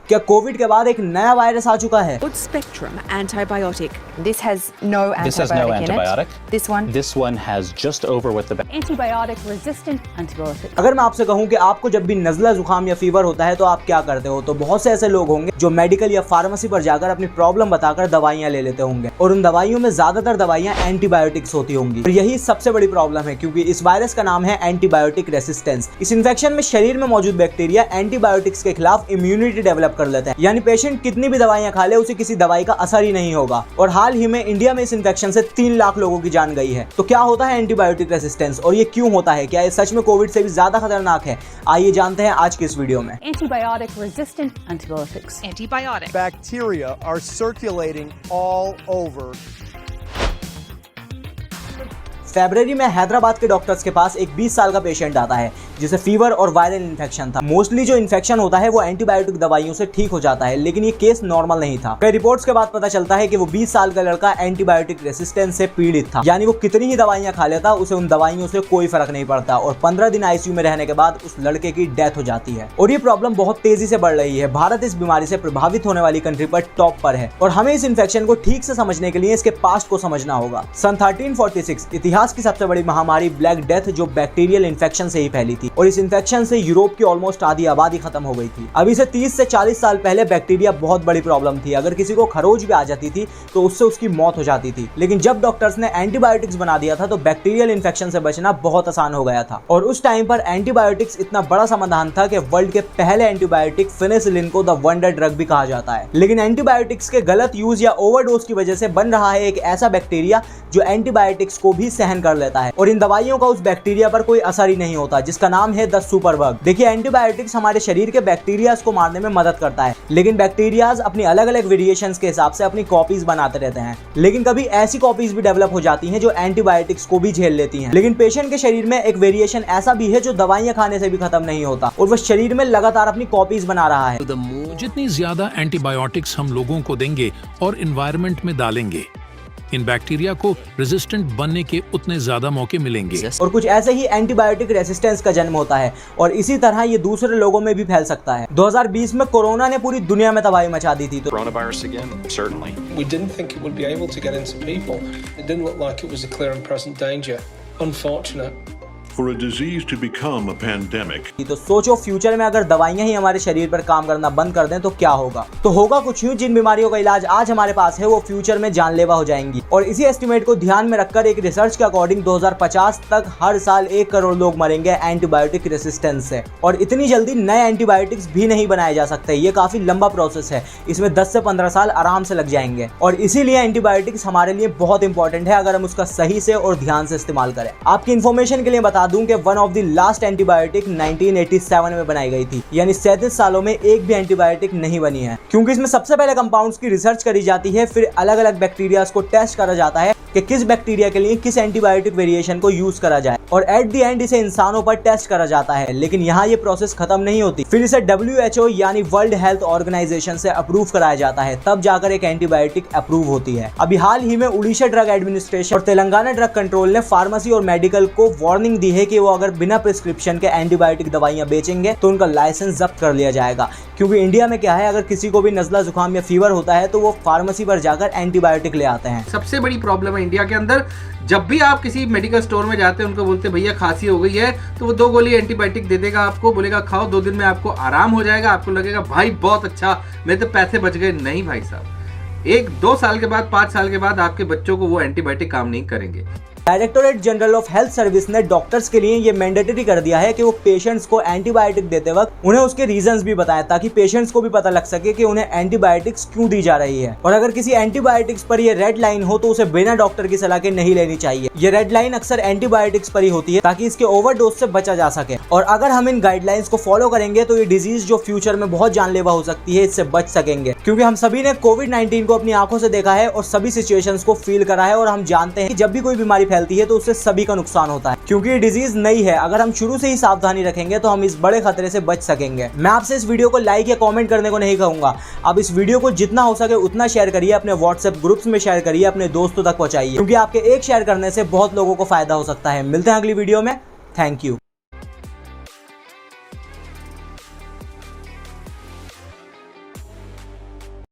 क्या कोविड के बाद एक नया वायरस आ चुका है? Broad spectrum antibiotic. This has no antibiotic. This one has just over with the Antibiotic resistant antibiotic. अगर मैं आपसे कहूं कि आपको जब भी नज़ला जुकाम या फीवर होता है तो आप क्या करते हो, तो बहुत से ऐसे लोग होंगे जो मेडिकल या फार्मेसी पर जाकर अपनी प्रॉब्लम बताकर दवाइयां ले लेते होंगे और उन दवाइयों में ज्यादातर दवाइयां एंटीबायोटिक्स होती होंगी। और यही सबसे बड़ी प्रॉब्लम है, क्योंकि इस वायरस का नाम है एंटीबायोटिक रेसिस्टेंस। इस इन्फेक्शन में शरीर में मौजूद बैक्टीरिया एंटीबायोटिक्स के खिलाफ इम्यूनिटी डेवलप कर लेते हैं, यानी पेशेंट कितनी भी दवाइयां खा ले उसे किसी दवाई का असर ही नहीं होगा। और हाल ही में इंडिया में इस इन्फेक्शन से 3 लाख लोगों की जान गई है। तो क्या होता है एंटीबायोटिक रेसिस्टेंस और ये क्यों होता है? क्या ये सच में कोविड से भी ज्यादा खतरनाक है? आइए जानते हैं आज की इस वीडियो में। Antibiotic resistant antibiotics. Antibiotic. Bacteria are circulating all over. फरवरी में हैदराबाद के डॉक्टर्स के पास एक 20 साल का पेशेंट आता है जिसे फीवर और वायरल इन्फेक्शन था। मोस्टली जो इन्फेक्शन होता है वो एंटीबायोटिक दवाइयों से ठीक हो जाता है, लेकिन ये केस नॉर्मल नहीं था। कई रिपोर्ट्स के बाद पता चलता है कि वो 20 साल का लड़का एंटीबायोटिक रेसिस्टेंस से पीड़ित था, यानी वो कितनी ही दवाइयां खा लेता उसे उन दवाइयों से कोई फर्क नहीं पड़ता और 15 दिन आईसीयू में रहने के बाद उस लड़के की डेथ हो जाती है। और ये प्रॉब्लम बहुत तेजी से बढ़ रही है। भारत इस बीमारी से प्रभावित होने वाली कंट्री पर टॉप पर है और हमें इस इन्फेक्शन को ठीक से समझने के लिए इसके पास्ट को समझना होगा। सन 1346 इतिहास की सबसे बड़ी महामारी ब्लैक डेथ जो बैक्टीरियल इन्फेक्शन से ही फैली थी और इस इन्फेक्शन से यूरोप की ऑलमोस्ट आधी आबादी खत्म हो गई थी। अभी से 30 से 40 साल पहले बैक्टीरिया बहुत बड़ी प्रॉब्लम थी। अगर किसी को खरोच भी आ जाती थी तो उससे उसकी मौत हो जाती थी, लेकिन जब डॉक्टर्स ने एंटीबायोटिक्स बना दिया था तो बैक्टीरियल इन्फेक्शन से बचना बहुत आसान हो गया था। और उस टाइम पर एंटीबायोटिक्स इतना बड़ा समाधान था कि वर्ल्ड के पहले एंटीबायोटिक पेनिसिलिन को द वंडर ड्रग भी कहा जाता है। लेकिन एंटीबायोटिक्स के गलत यूज या ओवरडोज की वजह से बन रहा है एक ऐसा बैक्टीरिया जो एंटीबायोटिक्स को भी सहन कर लेता है और इन दवाइयों का उस बैक्टीरिया पर कोई असर ही नहीं होता, जिसका नाम है द सुपरबग। देखिए, एंटीबायोटिक्स हमारे शरीर के बैक्टीरियाज को मारने में मदद करता है, लेकिन बैक्टीरियाज अपनी अलग अलग वेरिएशंस के हिसाब से अपनी कॉपीज बनाते रहते हैं। लेकिन कभी ऐसी कॉपीज भी डेवलप हो जाती हैं जो एंटीबायोटिक्स को भी झेल लेती हैं। लेकिन पेशेंट के शरीर में एक वेरिएशन ऐसा भी है जो दवाइयां खाने से भी खत्म नहीं होता और वह शरीर में लगातार अपनी कॉपीज बना रहा है। जितनी ज्यादा एंटीबायोटिक्स हम लोगों को देंगे और एनवायरनमेंट में डालेंगे, इन बैक्टीरिया को रेजिस्टेंट बनने के उतने ज्यादा मौके मिलेंगे। और कुछ ऐसे ही एंटीबायोटिक रेसिस्टेंस का जन्म होता है और इसी तरह ये दूसरे लोगों में भी फैल सकता है। 2020 में कोरोना ने पूरी दुनिया में तबाही मचा दी थी। Coronavirus again, certainly. We didn't think it would be able to get into people. It didn't look like it was a clear and present danger. Unfortunate. For a disease to become a pandemic. तो सोचो, future में अगर दवाइयां ही हमारे शरीर पर काम करना बंद कर दें तो क्या होगा? तो होगा कुछ यूं, जिन बीमारियों का इलाज आज हमारे पास है वो फ्यूचर में जानलेवा हो जाएंगी। और इसी एस्टिमेट को ध्यान में रखकर एक रिसर्च के अकॉर्डिंग 2050 तक हर साल 1 करोड़ लोग मरेंगे एंटीबायोटिक रेसिस्टेंस से। और इतनी जल्दी नए एंटीबायोटिक्स भी नहीं बनाए जा सकते, ये काफी लंबा प्रोसेस है, इसमें 10 से 15 साल आराम से लग जाएंगे। और इसीलिए एंटीबायोटिक्स हमारे लिए बहुत इंपॉर्टेंट है अगर हम उसका सही से और ध्यान से इस्तेमाल करें। आपकी इन्फॉर्मेशन के लिए बता दूं कि one of the last antibiotic 1987 में बनाई गई थी, यानी 37 सालों में एक भी एंटीबायोटिक नहीं बनी है, क्योंकि इसमें सबसे पहले कंपाउंड्स की रिसर्च करी जाती है, फिर अलग अलग बैक्टीरिया को टेस्ट करा जाता है कि किस बैक्टीरिया के लिए किस एंटीबायोटिक वेरिएशन को यूज करा जाए और एट द एंड इसे इंसानों पर टेस्ट करा जाता है। लेकिन यहाँ ये प्रोसेस खत्म नहीं होती, फिर इसे WHO यानी वर्ल्ड हेल्थ ऑर्गेनाइजेशन से अप्रूव कराया जाता है, तब जाकर एक एंटीबायोटिक अप्रूव होती है। अभी हाल ही में उड़ीसा ड्रग एडमिनिस्ट्रेशन और तेलंगाना ड्रग कंट्रोल ने फार्मेसी और मेडिकल को वार्निंग दी है कि वो अगर बिना प्रिस्क्रिप्शन के एंटीबायोटिक दवाइयां बेचेंगे तो उनका लाइसेंस जब्त कर लिया जाएगा। क्योंकि इंडिया में क्या है, अगर किसी को भी नज़ला जुकाम या फीवर होता है तो वो फार्मेसी पर जाकर एंटीबायोटिक ले आते हैं। सबसे बड़ी प्रॉब्लम है इंडिया के अंदर, जब भी आप किसी मेडिकल स्टोर में जाते हैं उनको बोलते हैं भैया खांसी हो गई है, तो वो 2 गोली एंटीबायोटिक दे देगा आपको, बोलेगा खाओ 2 दिन में आपको आराम हो जाएगा। आपको लगेगा भाई बहुत अच्छा, मेरे तो पैसे बच गए। नहीं भाई साहब, 1-2 साल के बाद 5 साल के बाद आपके बच्चों को वो एंटीबायोटिक काम नहीं करेंगे। Directorate general of health service ने डॉक्टर्स के लिए ये मैंडेटरी कर दिया है कि वो पेशेंट्स को एंटीबायोटिक देते वक्त उन्हें उसके रीजंस भी बताएं, ताकि पेशेंट्स को भी पता लग सके कि उन्हें एंटीबायोटिक्स क्यों दी जा रही है। और अगर किसी एंटीबायोटिक्स पर ये रेड लाइन हो तो उसे बिना डॉक्टर की सलाह के नहीं लेनी चाहिए। ये रेड लाइन अक्सर एंटीबायोटिक्स पर ही होती है ताकि इसके ओवरडोज से बचा जा सके। और अगर हम इन गाइडलाइंस को फॉलो करेंगे तो ये डिजीज जो फ्यूचर में बहुत जानलेवा हो सकती है, इससे बच सकेंगे। क्योंकि हम सभी ने कोविड-19 को अपनी आंखों से देखा है और सभी सिचुएशंस को फील करा है और हम जानते हैं कि जब भी कोई बीमारी फैलती है तो उससे सभी का नुकसान होता है। क्योंकि ये डिजीज नई है, अगर हम शुरू से ही सावधानी रखेंगे तो हम इस बड़े खतरे से बच सकेंगे। मैं आपसे इस वीडियो को लाइक या कमेंट करने को नहीं कहूंगा, आप इस वीडियो को जितना हो सके उतना शेयर करिए, अपने व्हाट्सएप ग्रुप्स में शेयर करिए, अपने दोस्तों तक पहुंचाइए, क्योंकि आपके एक शेयर करने से बहुत लोगों को फायदा हो सकता है। मिलते हैं अगली वीडियो में। Thank you.